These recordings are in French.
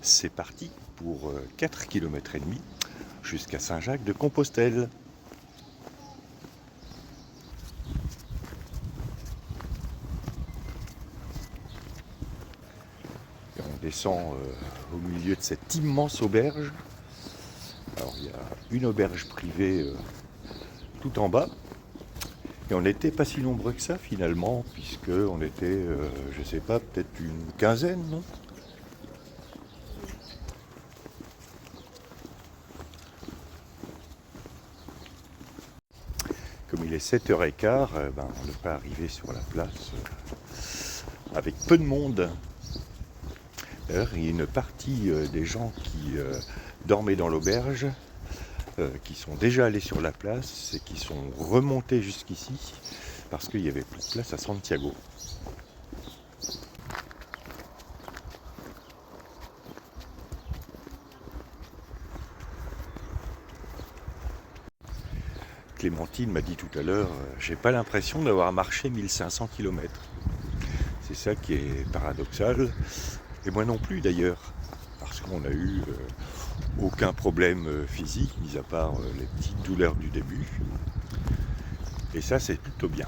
C'est parti pour 4 km et demi jusqu'à Saint-Jacques-de-Compostelle. Et on descend au milieu de cette immense auberge. Alors il y a une auberge privée tout en bas. Et on n'était pas si nombreux que ça finalement, puisque on était, je sais pas, peut-être une quinzaine, non? Comme il est 7h15, on n'est pas arrivé sur la place avec peu de monde. D'ailleurs, il y a une partie des gens qui dormaient dans l'auberge, qui sont déjà allés sur la place et qui sont remontés jusqu'ici parce qu'il n'y avait plus de place à Santiago. Clémentine m'a dit tout à l'heure, j'ai pas l'impression d'avoir marché 1500 km. C'est ça qui est paradoxal. Et moi non plus d'ailleurs, parce qu'on a eu aucun problème physique, mis à part les petites douleurs du début. Et ça, c'est plutôt bien.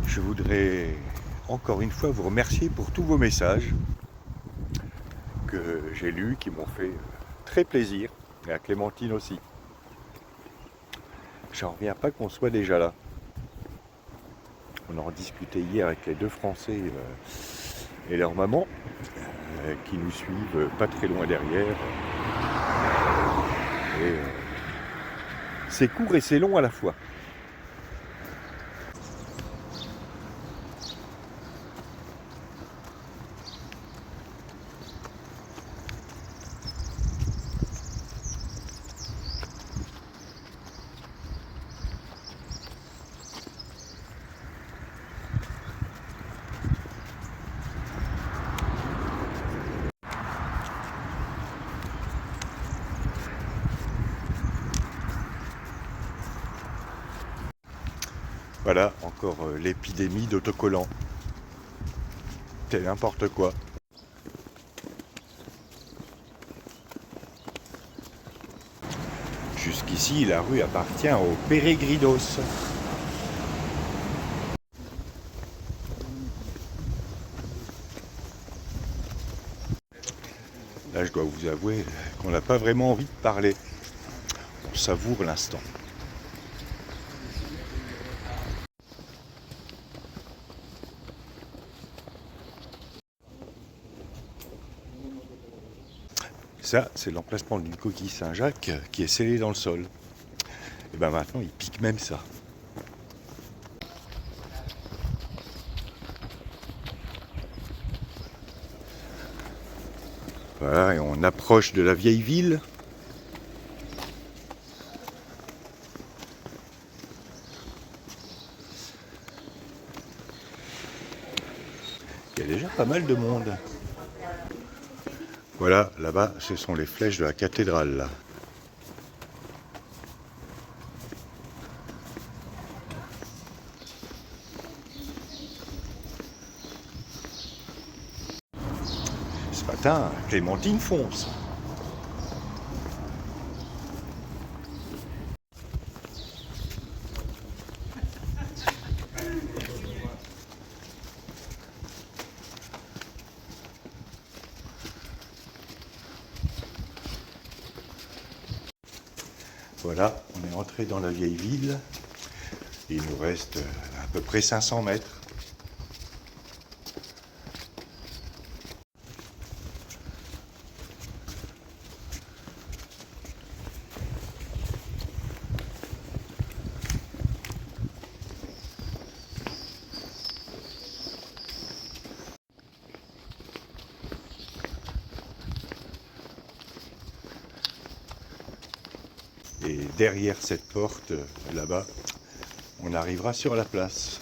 Je voudrais encore une fois vous remercier pour tous vos messages que j'ai lus, qui m'ont fait très plaisir, et à Clémentine aussi. J'en reviens pas qu'on soit déjà là. On en discutait hier avec les deux Français et leur maman, qui nous suivent pas très loin derrière. Et c'est court et c'est long à la fois. Voilà, encore l'épidémie d'autocollants. C'est n'importe quoi. Jusqu'ici, la rue appartient aux Peregrinos. Là, je dois vous avouer qu'on n'a pas vraiment envie de parler. On savoure l'instant. Ça, c'est l'emplacement d'une coquille Saint-Jacques qui est scellée dans le sol. Et bien maintenant, il pique même ça. Voilà, et on approche de la vieille ville. Il y a déjà pas mal de monde. Voilà, là-bas, ce sont les flèches de la cathédrale, là. Ce matin, Clémentine fonce. Voilà, on est entré dans la vieille ville. Et il nous reste à peu près 500 mètres. Et derrière cette porte, là-bas, on arrivera sur la place.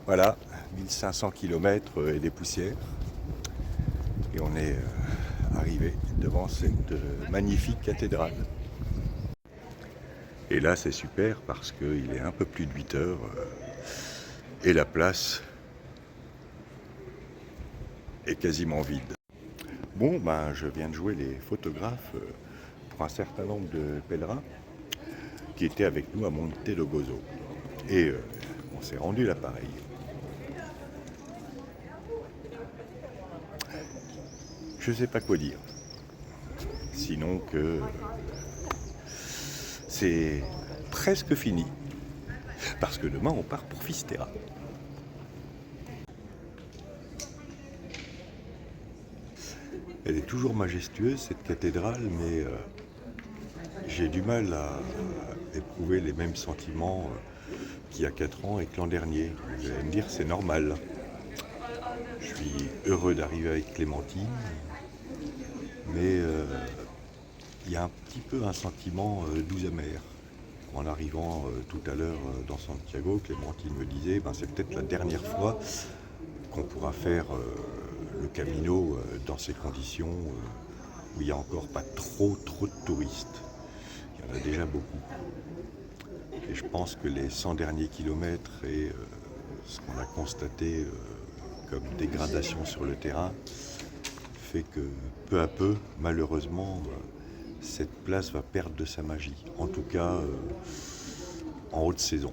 Voilà, 1500 km et des poussières. Et on est arrivé devant cette magnifique cathédrale. Et là, c'est super parce qu'il est un peu plus de 8 heures et la place est quasiment vide. Bon, ben, je viens de jouer les photographes pour un certain nombre de pèlerins qui étaient avec nous à Monte do Gozo. Et on s'est rendu l'appareil. Je ne sais pas quoi dire, sinon que c'est presque fini, parce que demain on part pour Fisterra. Elle est toujours majestueuse cette cathédrale, mais j'ai du mal à éprouver les mêmes sentiments qu'il y a 4 ans et que l'an dernier. Vous allez me dire, c'est normal. Je suis heureux d'arriver avec Clémentine, mais il y a un petit peu un sentiment doux amer. En arrivant tout à l'heure dans Santiago, Clémentine me disait, c'est peut-être la dernière fois qu'on pourra faire le Camino dans ces conditions où il n'y a encore pas trop de touristes. Il y en a déjà beaucoup. Et je pense que les 100 derniers kilomètres et ce qu'on a constaté comme dégradation sur le terrain fait que peu à peu, malheureusement, cette place va perdre de sa magie. En tout cas, en haute saison.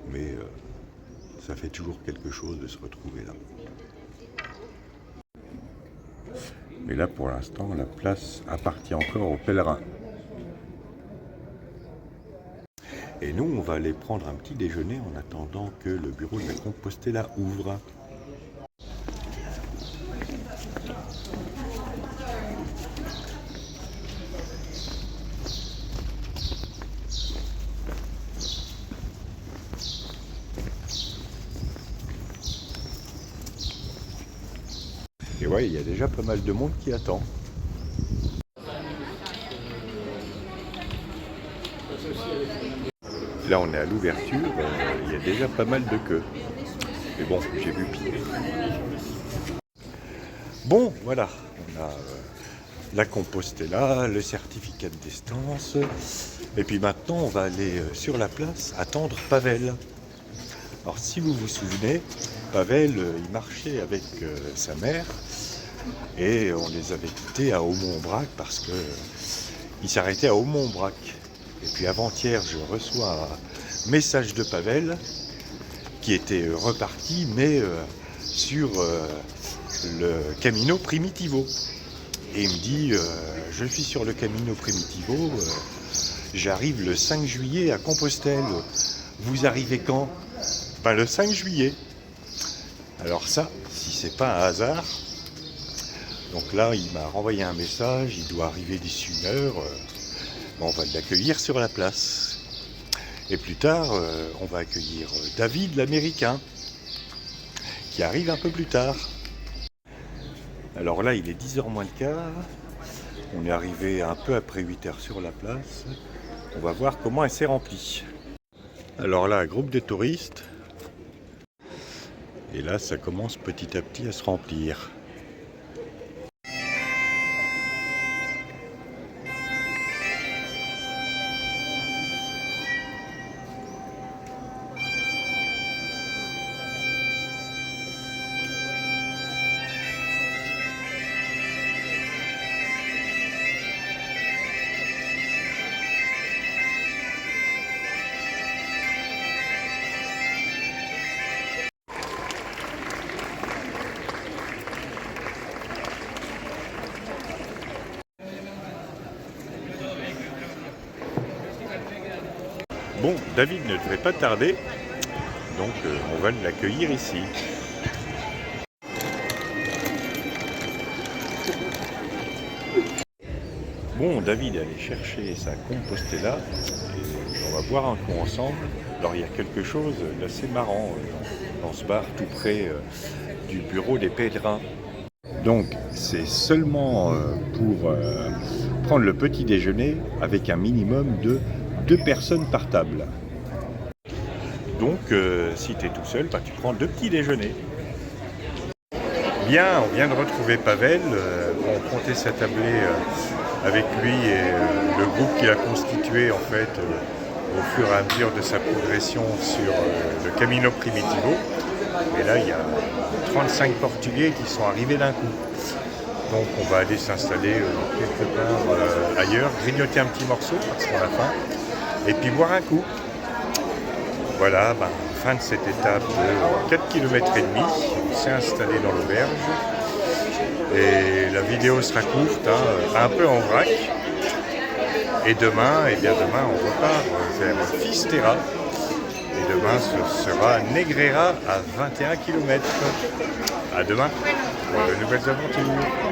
Mais ça fait toujours quelque chose de se retrouver là. Mais là, pour l'instant, la place appartient encore aux pèlerins. Et nous, on va aller prendre un petit déjeuner en attendant que le bureau de la Compostela ouvre. Et ouais, il y a déjà pas mal de monde qui attend. Là, on est à l'ouverture, il y a déjà pas mal de queues. Mais bon, j'ai vu pire. Bon, voilà, on a la Compostela, le certificat de distance. Et puis maintenant, on va aller sur la place attendre Pavel. Alors, si vous vous souvenez, Pavel, il marchait avec sa mère et on les avait quittés à Aumont-Aubrac parce qu'il s'arrêtait à Aumont-Aubrac. Et puis avant-hier, je reçois un message de Pavel qui était reparti, mais sur le Camino Primitivo. Et il me dit, je suis sur le Camino Primitivo, j'arrive le 5 juillet à Compostelle. Vous arrivez quand ? Le 5 juillet. Alors ça, si c'est pas un hasard, donc là, il m'a renvoyé un message, il doit arriver d'ici une heure. On va l'accueillir sur la place. Et plus tard, on va accueillir David l'Américain, qui arrive un peu plus tard. Alors là, il est 10h moins le quart. On est arrivé un peu après 8h sur la place. On va voir comment elle s'est remplie. Alors là, un groupe de touristes. Et là, ça commence petit à petit à se remplir. Bon, David ne devrait pas tarder, donc on va l'accueillir ici. Bon, David est allé chercher sa Compostela et on va boire un coup ensemble. Alors il y a quelque chose d'assez marrant dans ce bar tout près du bureau des pèlerins. Donc c'est seulement pour prendre le petit déjeuner avec un minimum de 2 personnes par table. Donc si tu es tout seul, tu prends 2 petits déjeuners. Bien, on vient de retrouver Pavel, on comptait s'attabler avec lui et le groupe qu'il a constitué en fait au fur et à mesure de sa progression sur le Camino Primitivo. Et là, il y a 35 Portugais qui sont arrivés d'un coup. Donc on va aller s'installer quelque part ailleurs, grignoter un petit morceau parce qu'on a faim, et puis boire un coup. Voilà, fin de cette étape de 4 km et demi, on s'est installé dans l'auberge. Et la vidéo sera courte, un peu en vrac. Et demain, on repart vers Fisterra. Et demain, ce sera Negreira à 21 km. À demain pour de nouvelles aventures.